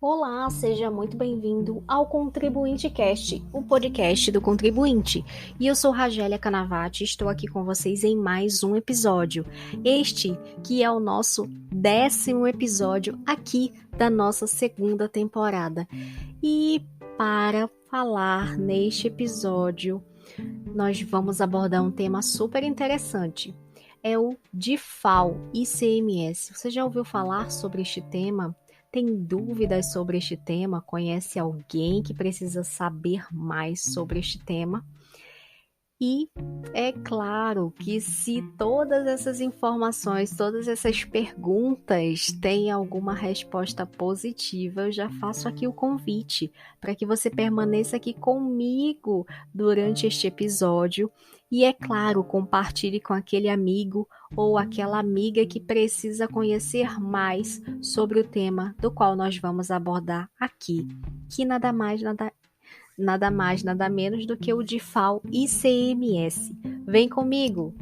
Olá, seja muito bem-vindo ao Contribuinte Cast, o podcast do contribuinte. E eu sou Ragélia Canavati e estou aqui com vocês em mais um episódio. Este que é o nosso 10º episódio aqui da nossa segunda temporada. E para falar neste episódio, nós vamos abordar um tema super interessante. É o DIFAL ICMS. Você já ouviu falar sobre este tema? Tem dúvidas sobre este tema? Conhece alguém que precisa saber mais sobre este tema? E é claro que se todas essas informações, todas essas perguntas têm alguma resposta positiva, eu já faço aqui o convite para que você permaneça aqui comigo durante este episódio e, é claro, compartilhe com aquele amigo ou aquela amiga que precisa conhecer mais sobre o tema do qual nós vamos abordar aqui, que nada mais, nada menos do que o DIFAL ICMS. Vem comigo!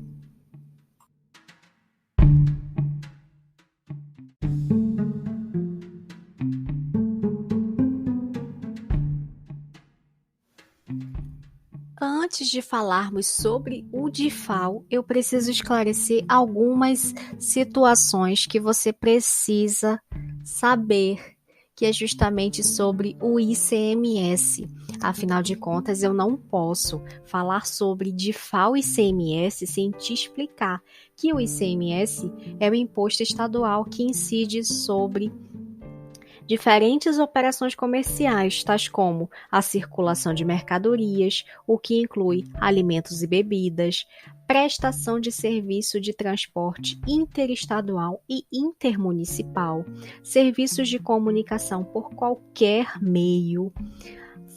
Antes de falarmos sobre o DIFAL, eu preciso esclarecer algumas situações que você precisa saber, que é justamente sobre o ICMS. Afinal de contas, eu não posso falar sobre DIFAL ICMS sem te explicar que o ICMS é o imposto estadual que incide sobre diferentes operações comerciais, tais como a circulação de mercadorias, o que inclui alimentos e bebidas, prestação de serviço de transporte interestadual e intermunicipal, serviços de comunicação por qualquer meio,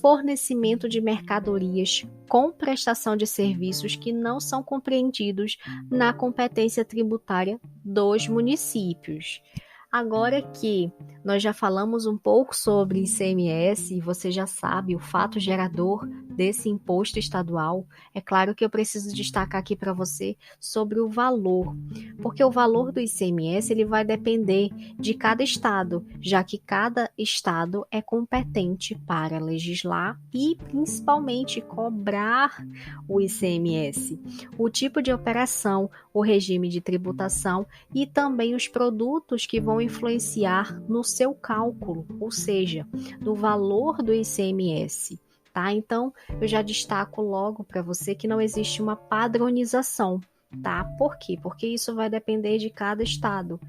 fornecimento de mercadorias com prestação de serviços que não são compreendidos na competência tributária dos municípios. Agora que nós já falamos um pouco sobre ICMS e você já sabe o fato gerador desse imposto estadual, é claro que eu preciso destacar aqui para você sobre o valor, porque o valor do ICMS ele vai depender de cada estado, já que cada estado é competente para legislar e principalmente cobrar o ICMS, o tipo de operação, o regime de tributação e também os produtos que vão influenciar no seu cálculo, ou seja, no valor do ICMS. Tá? Então, eu já destaco logo para você que não existe uma padronização. Tá? Por quê? Porque isso vai depender de cada estado.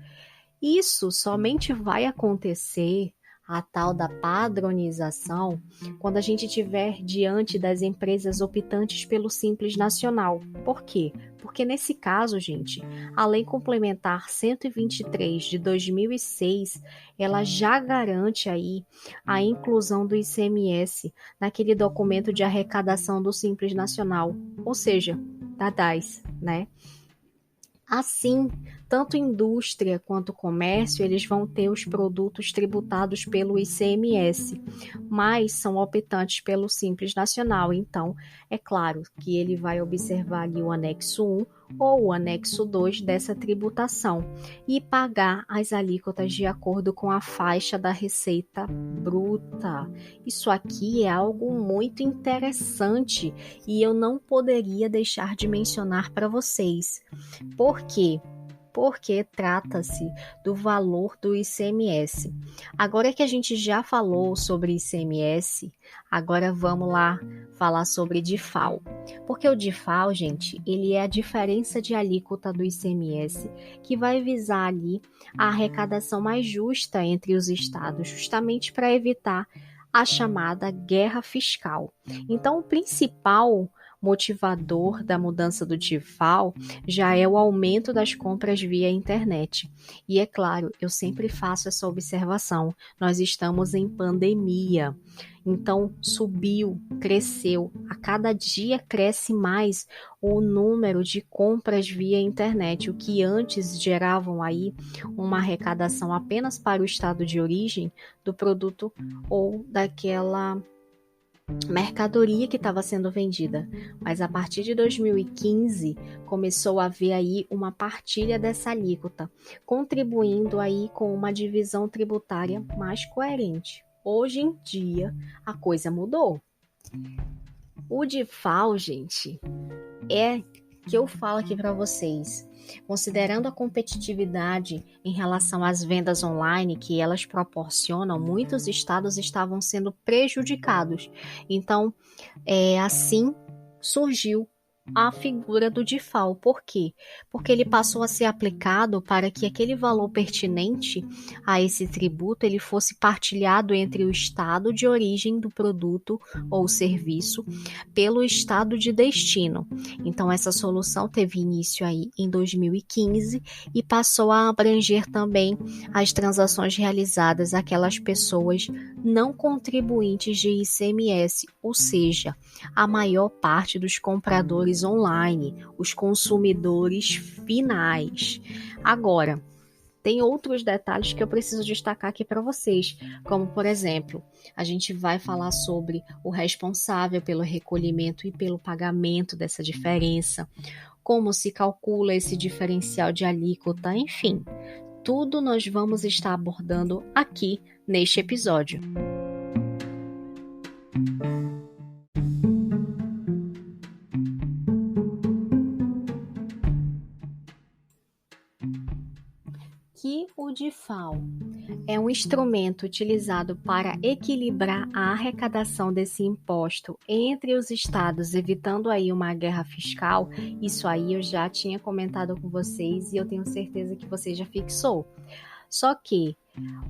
Isso somente vai acontecer, a tal da padronização, quando a gente estiver diante das empresas optantes pelo Simples Nacional. Por quê? Porque nesse caso, gente, a Lei Complementar 123 de 2006, ela já garante aí a inclusão do ICMS naquele documento de arrecadação do Simples Nacional, ou seja, da DAS, né? Assim, tanto indústria quanto comércio, eles vão ter os produtos tributados pelo ICMS, mas são optantes pelo Simples Nacional. Então, é claro que ele vai observar ali o anexo 1 ou o anexo 2 dessa tributação e pagar as alíquotas de acordo com a faixa da receita bruta. Isso aqui é algo muito interessante e eu não poderia deixar de mencionar para vocês. Por quê? Porque trata-se do valor do ICMS. Agora que a gente já falou sobre ICMS, agora vamos lá falar sobre DIFAL. Porque o DIFAL, gente, ele é a diferença de alíquota do ICMS que vai visar ali a arrecadação mais justa entre os estados, justamente para evitar a chamada guerra fiscal. Então, o principal motivador da mudança do DIFAL já é o aumento das compras via internet. E é claro, eu sempre faço essa observação, nós estamos em pandemia, então subiu, cresceu, a cada dia cresce mais o número de compras via internet, o que antes geravam aí uma arrecadação apenas para o estado de origem do produto ou daquela mercadoria que estava sendo vendida, mas a partir de 2015 começou a haver aí uma partilha dessa alíquota, contribuindo aí com uma divisão tributária mais coerente. Hoje em dia, a coisa mudou. O DIFAL, gente, é que eu falo aqui para vocês, considerando a competitividade em relação às vendas online que elas proporcionam, muitos estados estavam sendo prejudicados. Então, assim surgiu a figura do DIFAL. Por quê? Porque ele passou a ser aplicado para que aquele valor pertinente a esse tributo ele fosse partilhado entre o estado de origem do produto ou serviço pelo estado de destino. Então essa solução teve início aí em 2015 e passou a abranger também as transações realizadas àquelas pessoas não contribuintes de ICMS, ou seja, a maior parte dos compradores online, os consumidores finais. Agora, tem outros detalhes que eu preciso destacar aqui para vocês, como por exemplo, a gente vai falar sobre o responsável pelo recolhimento e pelo pagamento dessa diferença, como se calcula esse diferencial de alíquota, enfim, tudo nós vamos estar abordando aqui neste episódio. Que o DIFAL é um instrumento utilizado para equilibrar a arrecadação desse imposto entre os estados, evitando aí uma guerra fiscal. Isso aí eu já tinha comentado com vocês e eu tenho certeza que você já fixou. Só que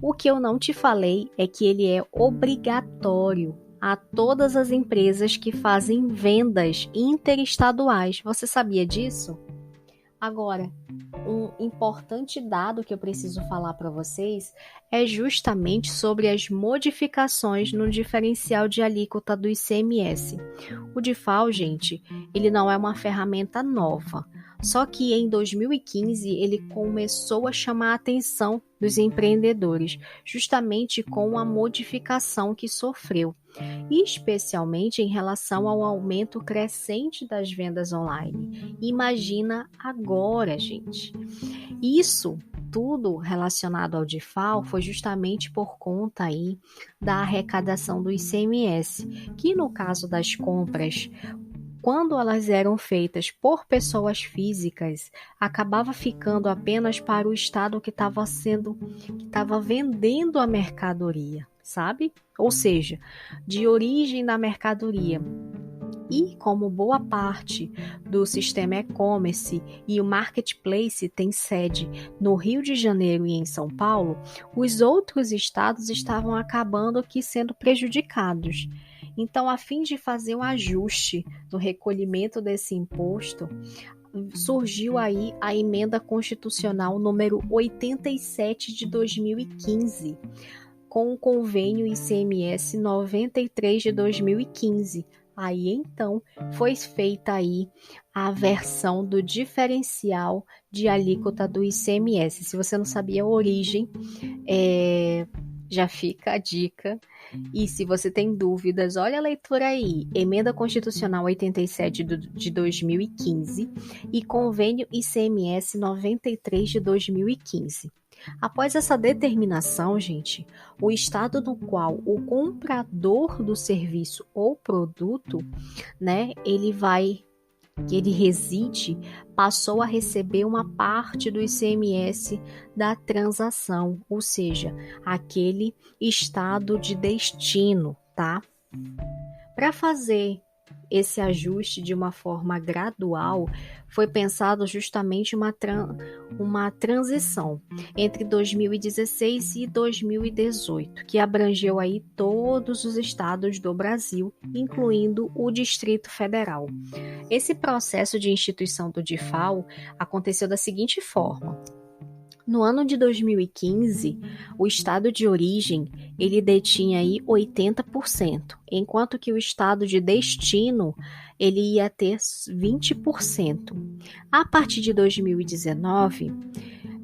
o que eu não te falei é que ele é obrigatório a todas as empresas que fazem vendas interestaduais. Você sabia disso? Agora, um importante dado que eu preciso falar para vocês é justamente sobre as modificações no diferencial de alíquota do ICMS. O DIFAL, gente, ele não é uma ferramenta nova, só que em 2015 ele começou a chamar a atenção dos empreendedores, justamente com a modificação que sofreu, especialmente em relação ao aumento crescente das vendas online. Imagina agora, gente. Isso tudo relacionado ao DIFAL foi justamente por conta aí da arrecadação do ICMS, que no caso das compras, quando elas eram feitas por pessoas físicas, acabava ficando apenas para o estado que estava vendendo a mercadoria, sabe? Ou seja, de origem da mercadoria. E como boa parte do sistema e-commerce e o marketplace tem sede no Rio de Janeiro e em São Paulo, os outros estados estavam acabando aqui sendo prejudicados. Então, a fim de fazer um ajuste no recolhimento desse imposto, surgiu aí a emenda constitucional número 87 de 2015, com o convênio ICMS 93 de 2015. Aí, então, foi feita aí a versão do diferencial de alíquota do ICMS. Se você não sabia a origem, já fica a dica. E se você tem dúvidas, olha a leitura aí. Emenda Constitucional 87 de 2015 e Convênio ICMS 93 de 2015. Após essa determinação, gente, o estado no qual o comprador do serviço ou produto, né, ele reside, passou a receber uma parte do ICMS da transação, ou seja, aquele estado de destino, tá? Para fazer esse ajuste de uma forma gradual, foi pensado justamente uma transição entre 2016 e 2018, que abrangeu aí todos os estados do Brasil, incluindo o Distrito Federal. Esse processo de instituição do DIFAL aconteceu da seguinte forma. No ano de 2015, o estado de origem ele detinha aí 80%, enquanto que o estado de destino ele ia ter 20%. A partir de 2019,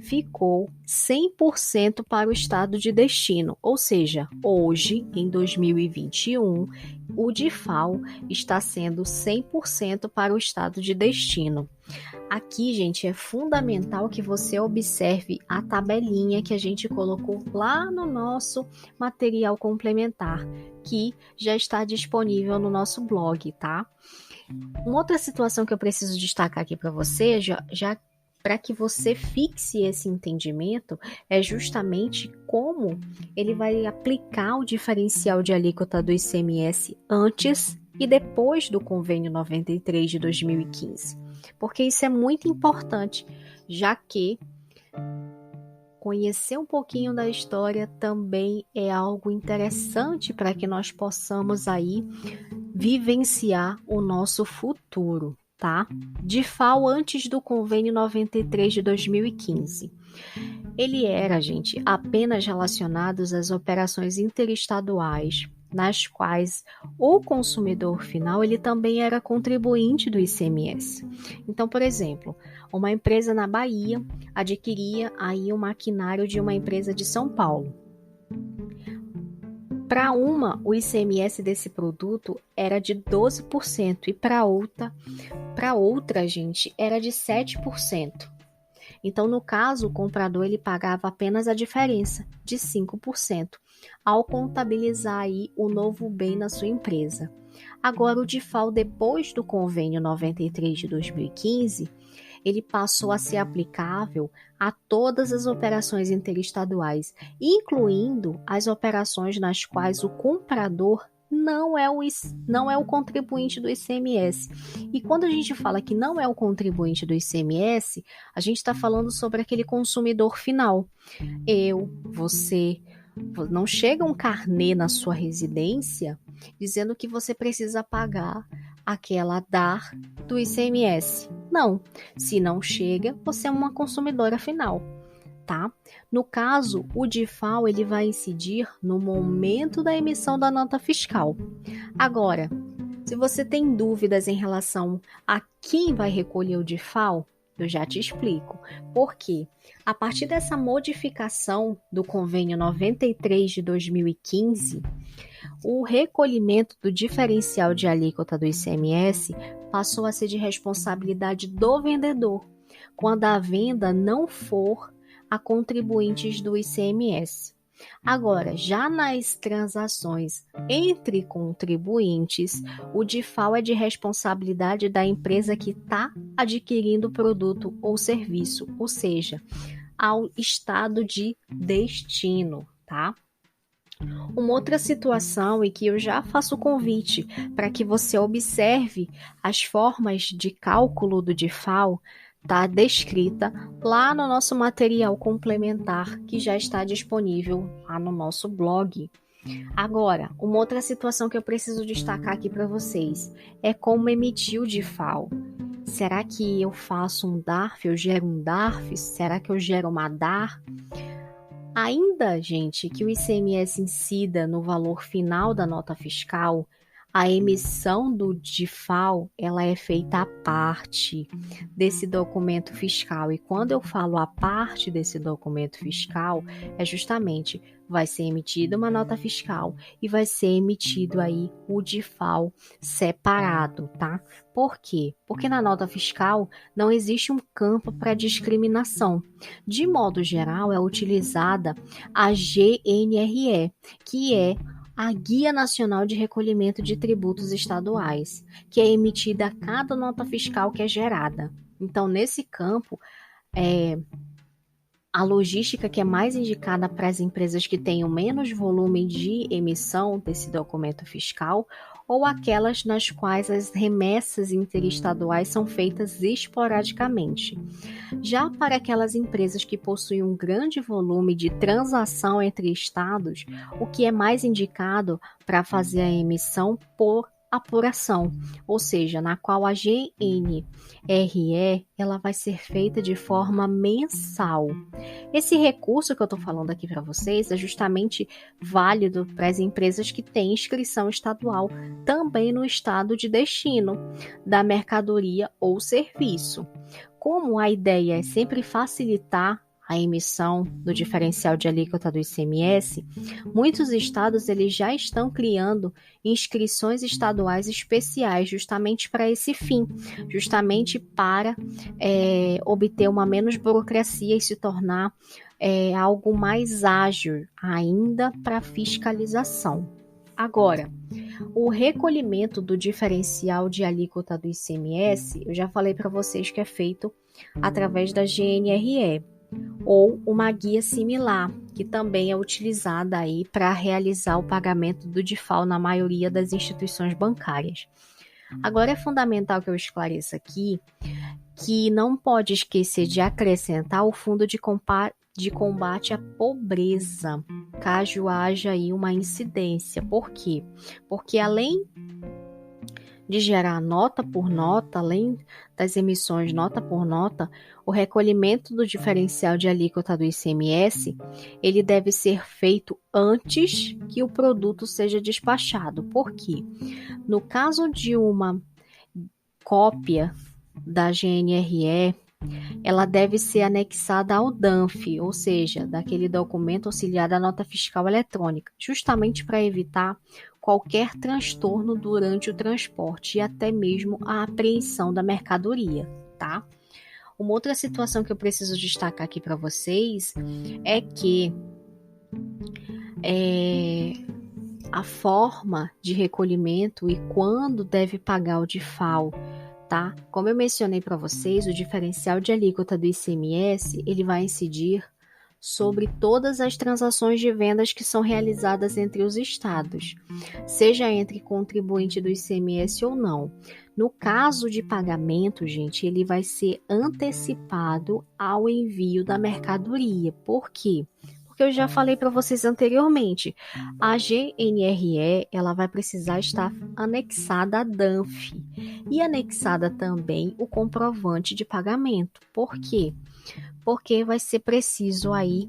ficou 100% para o estado de destino, ou seja, hoje, em 2021, o DIFAL está sendo 100% para o estado de destino. Aqui, gente, é fundamental que você observe a tabelinha que a gente colocou lá no nosso material complementar, que já está disponível no nosso blog, tá? Uma outra situação que eu preciso destacar aqui para você, já para que você fixe esse entendimento, é justamente como ele vai aplicar o diferencial de alíquota do ICMS antes e depois do convênio 93 de 2015. Porque isso é muito importante, já que conhecer um pouquinho da história também é algo interessante para que nós possamos aí vivenciar o nosso futuro, tá? DIFAL antes do convênio 93 de 2015. Ele era, gente, apenas relacionados às operações interestaduais, nas quais o consumidor final ele também era contribuinte do ICMS. Então, por exemplo, uma empresa na Bahia adquiria aí um maquinário de uma empresa de São Paulo. Para uma, o ICMS desse produto era de 12% e para outra, gente, era de 7%. Então, no caso, o comprador ele pagava apenas a diferença de 5% ao contabilizar aí o novo bem na sua empresa. Agora, o DIFAL, depois do convênio 93 de 2015, ele passou a ser aplicável a todas as operações interestaduais, incluindo as operações nas quais o comprador não é o contribuinte do ICMS. E quando a gente fala que não é o contribuinte do ICMS, a gente está falando sobre aquele consumidor final. Você. Não chega um carnê na sua residência dizendo que você precisa pagar aquela DAR do ICMS. Não. Se não chega, você é uma consumidora final, tá? No caso, o DIFAL ele vai incidir no momento da emissão da nota fiscal. Agora, se você tem dúvidas em relação a quem vai recolher o DIFAL, eu já te explico. Por quê? A partir dessa modificação do convênio 93 de 2015, o recolhimento do diferencial de alíquota do ICMS passou a ser de responsabilidade do vendedor, quando a venda não for a contribuintes do ICMS. Agora, já nas transações entre contribuintes, o DIFAL é de responsabilidade da empresa que está adquirindo o produto ou serviço, ou seja, ao estado de destino, tá? Uma outra situação e que eu já faço o convite para que você observe as formas de cálculo do DIFAL está descrita lá no nosso material complementar que já está disponível lá no nosso blog. Agora, uma outra situação que eu preciso destacar aqui para vocês é como emitir o DIFAL. Será que eu faço um DARF? Eu gero um DARF? Será que eu gero uma DAR? Ainda, gente, que o ICMS incida no valor final da nota fiscal, a emissão do DIFAL, ela é feita à parte desse documento fiscal. E quando eu falo à parte desse documento fiscal, é justamente vai ser emitida uma nota fiscal e vai ser emitido aí o DIFAL separado, tá? Por quê? Porque na nota fiscal não existe um campo para discriminação. De modo geral, é utilizada a GNRE, que é a Guia Nacional de Recolhimento de Tributos Estaduais, que é emitida a cada nota fiscal que é gerada. Então, nesse campo, a logística que é mais indicada para as empresas que tenham menos volume de emissão desse documento fiscal ou aquelas nas quais as remessas interestaduais são feitas esporadicamente. Já para aquelas empresas que possuem um grande volume de transação entre estados, o que é mais indicado para fazer a emissão por apuração, ou seja, na qual a GNRE ela vai ser feita de forma mensal. Esse recurso que eu estou falando aqui para vocês é justamente válido para as empresas que têm inscrição estadual também no estado de destino da mercadoria ou serviço. Como a ideia é sempre facilitar a emissão do diferencial de alíquota do ICMS, muitos estados eles já estão criando inscrições estaduais especiais justamente para esse fim, justamente para obter uma menos burocracia e se tornar algo mais ágil ainda para fiscalização. Agora, o recolhimento do diferencial de alíquota do ICMS, eu já falei para vocês que é feito através da GNRE, ou uma guia similar, que também é utilizada aí para realizar o pagamento do DIFAL na maioria das instituições bancárias. Agora é fundamental que eu esclareça aqui que não pode esquecer de acrescentar o fundo de combate à pobreza, caso haja aí uma incidência. Por quê? Porque além de gerar nota por nota, além das emissões nota por nota, o recolhimento do diferencial de alíquota do ICMS, ele deve ser feito antes que o produto seja despachado. Por quê? No caso de uma cópia da GNRE, ela deve ser anexada ao DANF, ou seja, daquele documento auxiliar da nota fiscal eletrônica, justamente para evitar qualquer transtorno durante o transporte e até mesmo a apreensão da mercadoria, tá? Uma outra situação que eu preciso destacar aqui para vocês é que a forma de recolhimento e quando deve pagar o DIFAL, tá? Como eu mencionei para vocês, o diferencial de alíquota do ICMS, ele vai incidir sobre todas as transações de vendas que são realizadas entre os estados, seja entre contribuinte do ICMS ou não. No caso de pagamento, gente, ele vai ser antecipado ao envio da mercadoria. Por quê? Porque eu já falei para vocês anteriormente, a GNRE ela vai precisar estar anexada à DANF e anexada também o comprovante de pagamento. Por quê? Porque vai ser preciso aí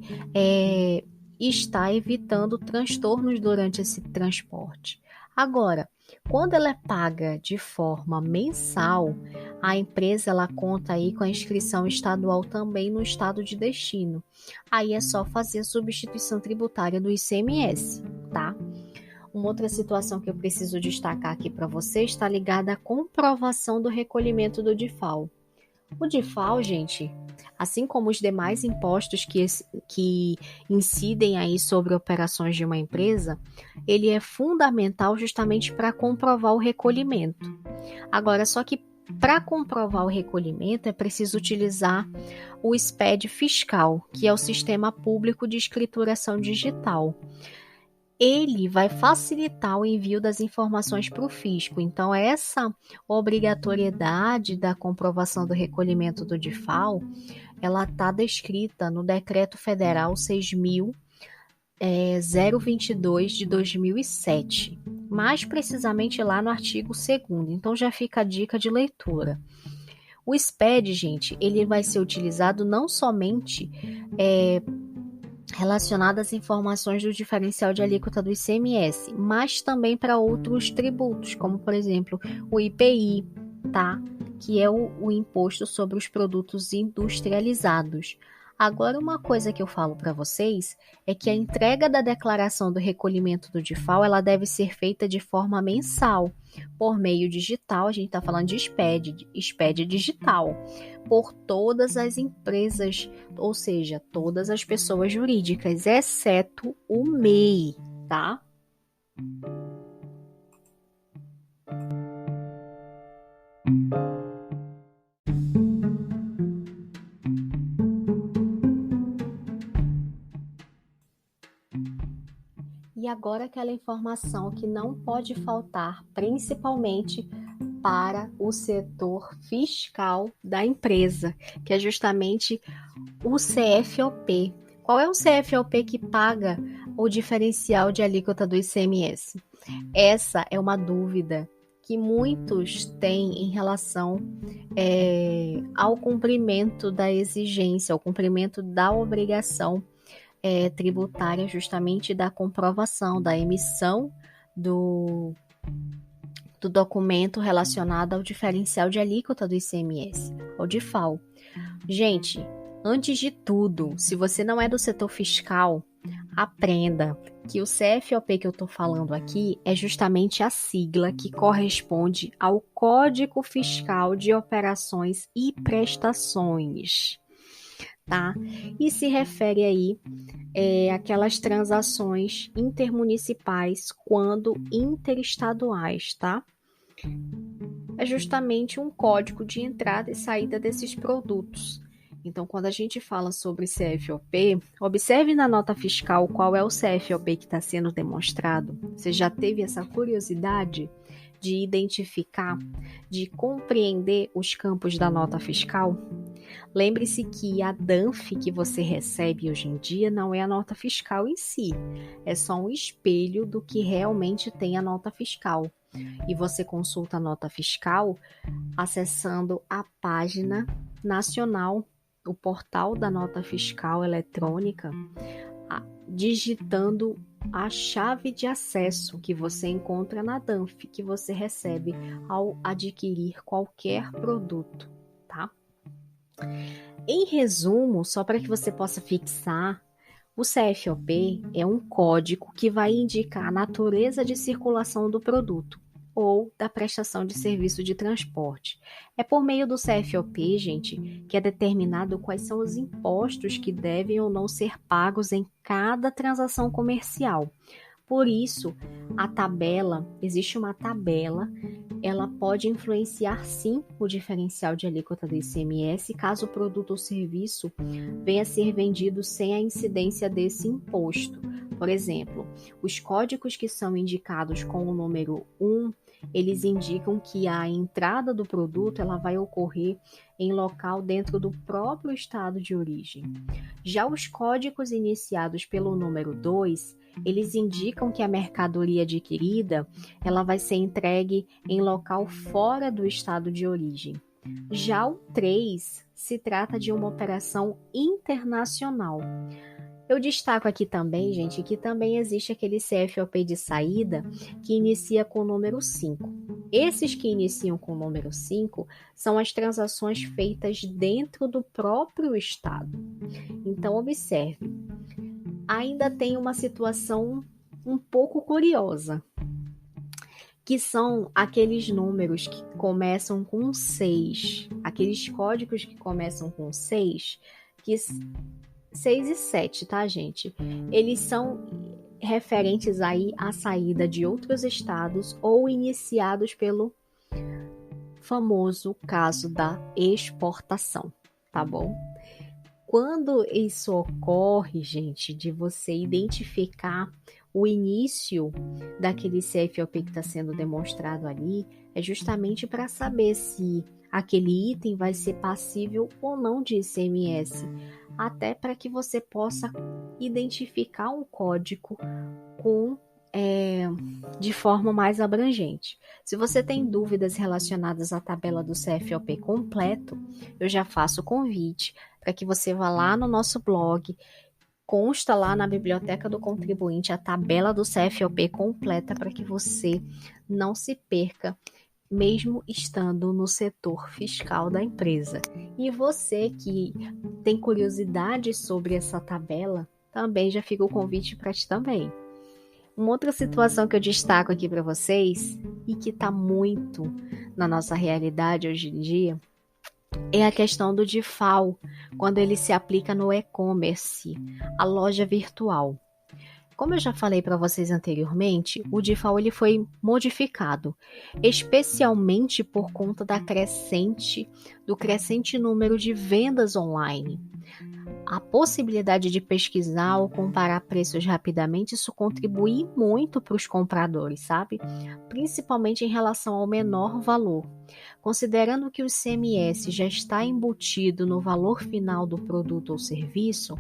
estar evitando transtornos durante esse transporte. Agora, quando ela é paga de forma mensal, a empresa ela conta aí com a inscrição estadual também no estado de destino. Aí é só fazer a substituição tributária do ICMS, tá? Uma outra situação que eu preciso destacar aqui para vocês está ligada à comprovação do recolhimento do DIFAL. O DIFAL, gente, assim como os demais impostos que incidem aí sobre operações de uma empresa, ele é fundamental justamente para comprovar o recolhimento. Agora, só que para comprovar o recolhimento é preciso utilizar o SPED fiscal, que é o Sistema Público de Escrituração Digital. Ele vai facilitar o envio das informações para o fisco. Então, essa obrigatoriedade da comprovação do recolhimento do DIFAL, ela está descrita no Decreto Federal 6.022 de 2007, mais precisamente lá no artigo 2º. Então, já fica a dica de leitura. O SPED, gente, ele vai ser utilizado não somente relacionado às informações do diferencial de alíquota do ICMS, mas também para outros tributos, como por exemplo o IPI, tá? Que é o imposto sobre os produtos industrializados. Agora, uma coisa que eu falo para vocês é que a entrega da declaração do recolhimento do DIFAL ela deve ser feita de forma mensal, por meio digital. A gente está falando de SPED digital, por todas as empresas, ou seja, todas as pessoas jurídicas, exceto o MEI, tá? E agora aquela informação que não pode faltar, principalmente para o setor fiscal da empresa, que é justamente o CFOP. Qual é o CFOP que paga o diferencial de alíquota do ICMS? Essa é uma dúvida que muitos têm em relação ao cumprimento da exigência, ao cumprimento da obrigação tributária, justamente da comprovação, da emissão do documento relacionado ao diferencial de alíquota do ICMS, ao DIFAL. Gente, Antes de tudo, se você não é do setor fiscal, aprenda que o CFOP que eu estou falando aqui é justamente a sigla que corresponde ao Código Fiscal de Operações e Prestações, tá? E se refere aí àquelas transações intermunicipais quando interestaduais, tá? É justamente um código de entrada e saída desses produtos. Então, quando a gente fala sobre CFOP, observe na nota fiscal qual é o CFOP que está sendo demonstrado. Você já teve essa curiosidade de identificar, de compreender os campos da nota fiscal? Lembre-se que a DANF que você recebe hoje em dia não é a nota fiscal em si, é só um espelho do que realmente tem a nota fiscal. E você consulta a nota fiscal acessando a página nacional, o portal da nota fiscal eletrônica, digitando a chave de acesso que você encontra na DANF, que você recebe ao adquirir qualquer produto, tá? Em resumo, só para que você possa fixar, o CFOP é um código que vai indicar a natureza de circulação do produto ou da prestação de serviço de transporte. É por meio do CFOP, gente, que é determinado quais são os impostos que devem ou não ser pagos em cada transação comercial. Por isso, existe uma tabela, ela pode influenciar sim o diferencial de alíquota do ICMS caso o produto ou serviço venha a ser vendido sem a incidência desse imposto. Por exemplo, os códigos que são indicados com o número 1, eles indicam que a entrada do produto ela vai ocorrer em local dentro do próprio estado de origem. Já os códigos iniciados pelo número 2, eles indicam que a mercadoria adquirida ela vai ser entregue em local fora do estado de origem. Já o 3 se trata de uma operação internacional. Eu destaco aqui também, gente, que também existe aquele CFOP de saída que inicia com o número 5. Esses que iniciam com o número 5 são as transações feitas dentro do próprio estado. Então, observe, ainda tem uma situação um pouco curiosa, que são aqueles números que começam com 6, aqueles códigos que começam com 6, que 6 e 7, tá, gente? Eles são referentes aí à saída de outros estados ou iniciados pelo famoso caso da exportação, tá bom? Quando isso ocorre, gente, de você identificar o início daquele CFOP que está sendo demonstrado ali, é justamente para saber se aquele item vai ser passível ou não de ICMS, até para que você possa identificar um código de forma mais abrangente. Se você tem dúvidas relacionadas à tabela do CFOP completo, eu já faço o convite para que você vá lá no nosso blog, consta lá na biblioteca do contribuinte a tabela do CFOP completa para que você não se perca, mesmo estando no setor fiscal da empresa. E você que tem curiosidade sobre essa tabela, também já fica o convite para ti também. Uma outra situação que eu destaco aqui para vocês, e que está muito na nossa realidade hoje em dia, é a questão do DIFAL, quando ele se aplica no e-commerce, a loja virtual. Como eu já falei para vocês anteriormente, o DIFAL ele foi modificado, especialmente por conta do crescente número de vendas online. A possibilidade de pesquisar ou comparar preços rapidamente, isso contribui muito para os compradores, sabe? Principalmente em relação ao menor valor. Considerando que o ICMS já está embutido no valor final do produto ou serviço,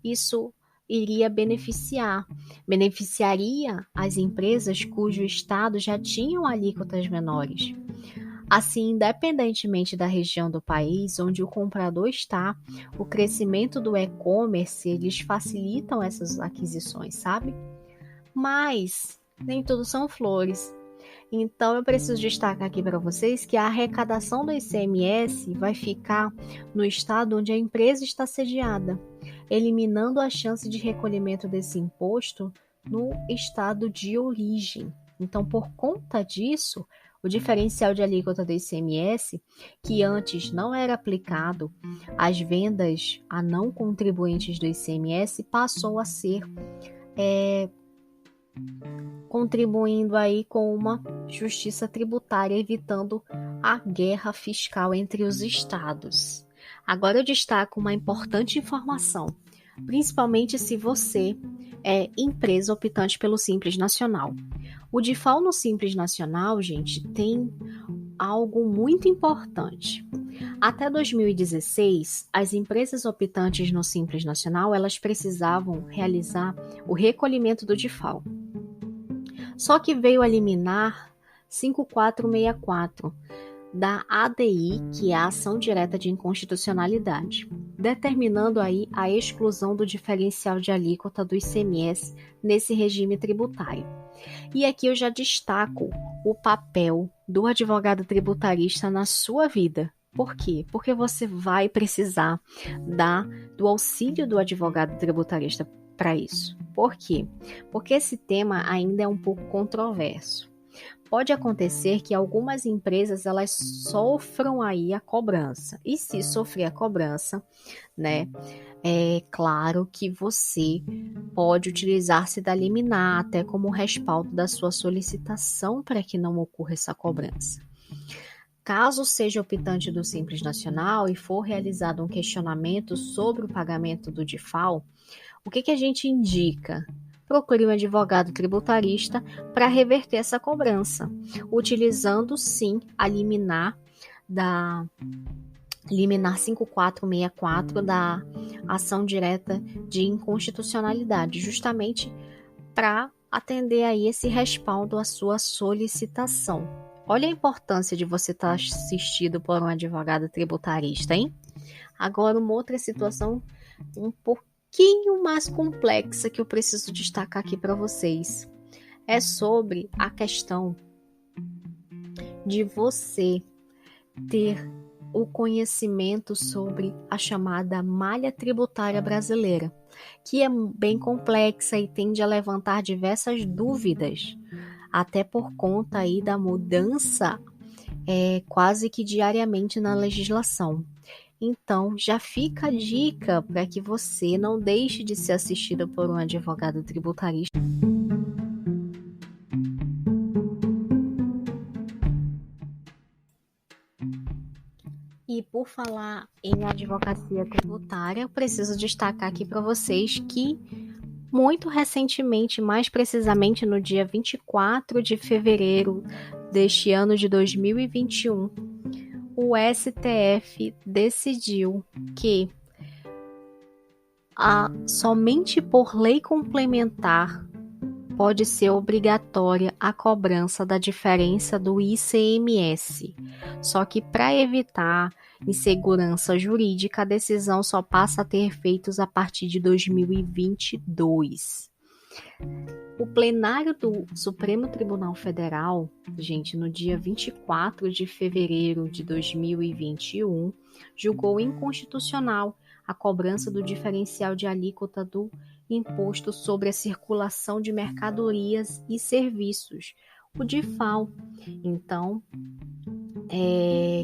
isso iria beneficiaria as empresas cujo estado já tinham alíquotas menores. Assim, independentemente da região do país onde o comprador está, o crescimento do e-commerce, eles facilitam essas aquisições, sabe? Mas nem tudo são flores. Então, eu preciso destacar aqui para vocês que a arrecadação do ICMS vai ficar no estado onde a empresa está sediada, eliminando a chance de recolhimento desse imposto no estado de origem. Então, por conta disso, o diferencial de alíquota do ICMS, que antes não era aplicado às vendas a não contribuintes do ICMS, passou a ser contribuindo aí com uma justiça tributária, evitando a guerra fiscal entre os estados. Agora eu destaco uma importante informação, principalmente se você é empresa optante pelo Simples Nacional. O DIFAL no Simples Nacional, gente, tem algo muito importante. Até 2016, as empresas optantes no Simples Nacional, elas precisavam realizar o recolhimento do DIFAL. Só que veio a liminar 5464 da ADI, que é a Ação Direta de Inconstitucionalidade, determinando aí a exclusão do diferencial de alíquota do ICMS nesse regime tributário. E aqui eu já destaco o papel do advogado tributarista na sua vida. Por quê? Porque você vai precisar do auxílio do advogado tributarista para isso. Por quê? Porque esse tema ainda é um pouco controverso. Pode acontecer que algumas empresas elas sofram aí a cobrança. E se sofrer a cobrança, né, é claro que você pode utilizar-se da liminar até como respaldo da sua solicitação para que não ocorra essa cobrança. Caso seja optante do Simples Nacional e for realizado um questionamento sobre o pagamento do DIFAL, o que a gente indica? Procure um advogado tributarista para reverter essa cobrança, utilizando sim a liminar 5464 da Ação Direta de Inconstitucionalidade, justamente para atender aí esse respaldo à sua solicitação. Olha a importância de você estar assistido por um advogado tributarista, hein? Agora, uma outra situação um pouquinho mais complexa que eu preciso destacar aqui para vocês é sobre a questão de você ter o conhecimento sobre a chamada malha tributária brasileira, que é bem complexa e tende a levantar diversas dúvidas, até por conta aí da mudança quase que diariamente na legislação. Então, já fica a dica para que você não deixe de ser assistido por um advogado tributarista. E por falar em advocacia tributária, eu preciso destacar aqui para vocês que muito recentemente, mais precisamente no dia 24 de fevereiro deste ano de 2021, o STF decidiu que somente por lei complementar pode ser obrigatória a cobrança da diferença do ICMS. Só que para evitar insegurança jurídica, a decisão só passa a ter efeitos a partir de 2022. O plenário do Supremo Tribunal Federal, gente, no dia 24 de fevereiro de 2021, julgou inconstitucional a cobrança do diferencial de alíquota do Imposto sobre a Circulação de Mercadorias e Serviços, o DIFAL. Então,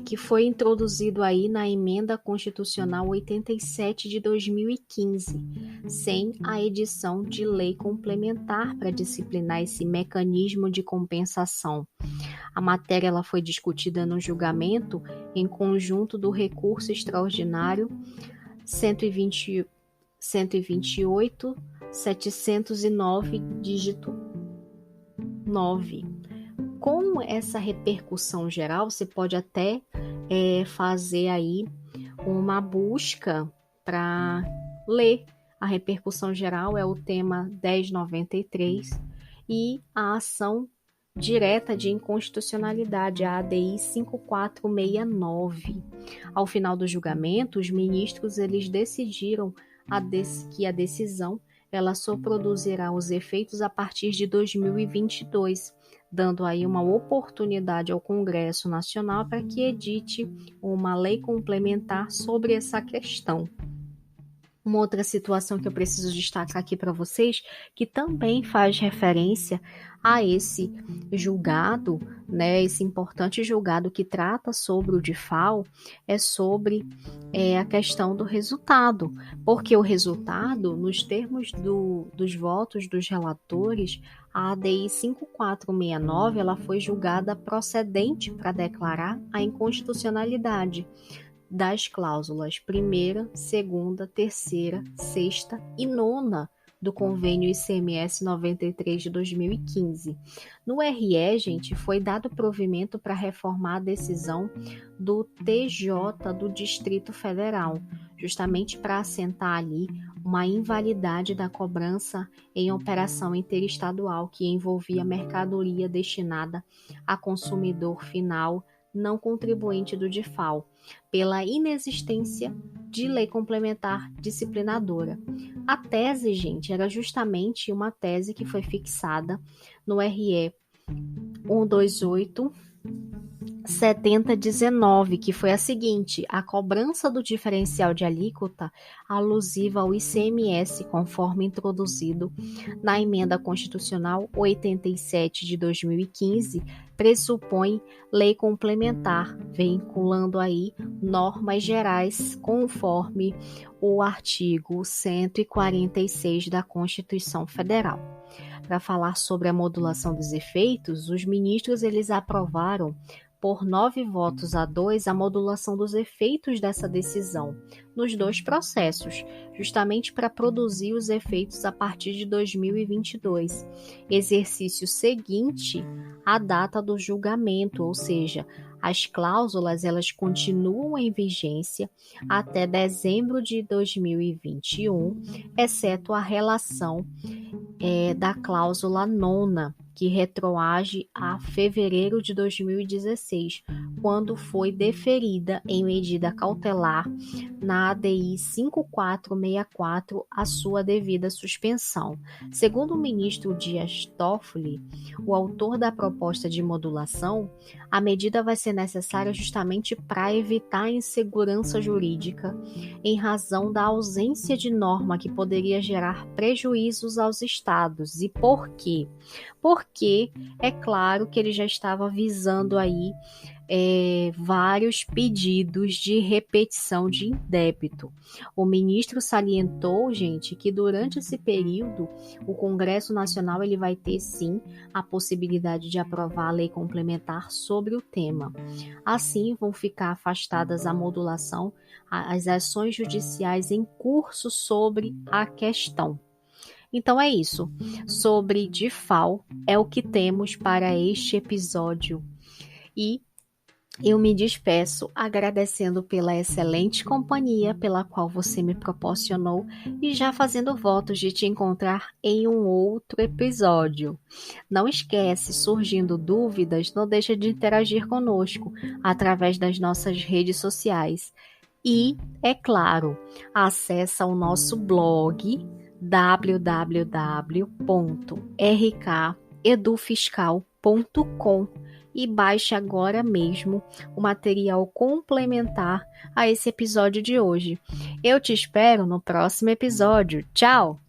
que foi introduzido aí na Emenda Constitucional 87 de 2015, sem a edição de lei complementar para disciplinar esse mecanismo de compensação. A matéria ela foi discutida no julgamento em conjunto do recurso extraordinário 128.709, dígito 9. Com essa repercussão geral, você pode até fazer aí uma busca para ler. A repercussão geral é o tema 1093 e a ação direta de inconstitucionalidade, a ADI 5469. Ao final do julgamento, os ministros eles decidiram que a decisão ela só produzirá os efeitos a partir de 2022, dando aí uma oportunidade ao Congresso Nacional para que edite uma lei complementar sobre essa questão. Uma outra situação que eu preciso destacar aqui para vocês, que também faz referência a esse julgado, né, esse importante julgado que trata sobre o DIFAL, é sobre a questão do resultado, porque o resultado, nos termos dos votos dos relatores, a ADI 5469 ela foi julgada procedente para declarar a inconstitucionalidade das cláusulas primeira, segunda, terceira, sexta e nona do convênio ICMS 93 de 2015. No RE, gente, foi dado provimento para reformar a decisão do TJ do Distrito Federal, justamente para assentar ali uma invalidade da cobrança em operação interestadual que envolvia mercadoria destinada a consumidor final não contribuinte do DIFAL, pela inexistência de lei complementar disciplinadora. A tese, gente, era justamente uma tese que foi fixada no RE 128 7019, que foi a seguinte: a cobrança do diferencial de alíquota alusiva ao ICMS, conforme introduzido na Emenda Constitucional 87 de 2015, pressupõe lei complementar, vinculando aí normas gerais, conforme o artigo 146 da Constituição Federal. Para falar sobre a modulação dos efeitos, os ministros eles aprovaram por 9 votos a 2 a modulação dos efeitos dessa decisão nos dois processos, justamente para produzir os efeitos a partir de 2022, exercício seguinte à data do julgamento, ou seja, as cláusulas elas continuam em vigência até dezembro de 2021, exceto a relação da cláusula nona, que retroage a fevereiro de 2016, quando foi deferida em medida cautelar na ADI 5464 a sua devida suspensão. Segundo o ministro Dias Toffoli, o autor da proposta de modulação, a medida vai ser necessária justamente para evitar a insegurança jurídica em razão da ausência de norma que poderia gerar prejuízos aos estados. E por quê? Porque é claro que ele já estava visando aí vários pedidos de repetição de indébito. O ministro salientou, gente, que durante esse período o Congresso Nacional ele vai ter sim a possibilidade de aprovar a lei complementar sobre o tema. Assim vão ficar afastadas a modulação, as ações judiciais em curso sobre a questão. Então é isso, sobre DIFAL é o que temos para este episódio. E eu me despeço agradecendo pela excelente companhia pela qual você me proporcionou e já fazendo votos de te encontrar em um outro episódio. Não esquece, surgindo dúvidas, não deixa de interagir conosco através das nossas redes sociais. E, é claro, acessa o nosso blog www.rkedufiscal.com e baixe agora mesmo o material complementar a esse episódio de hoje. Eu te espero no próximo episódio. Tchau!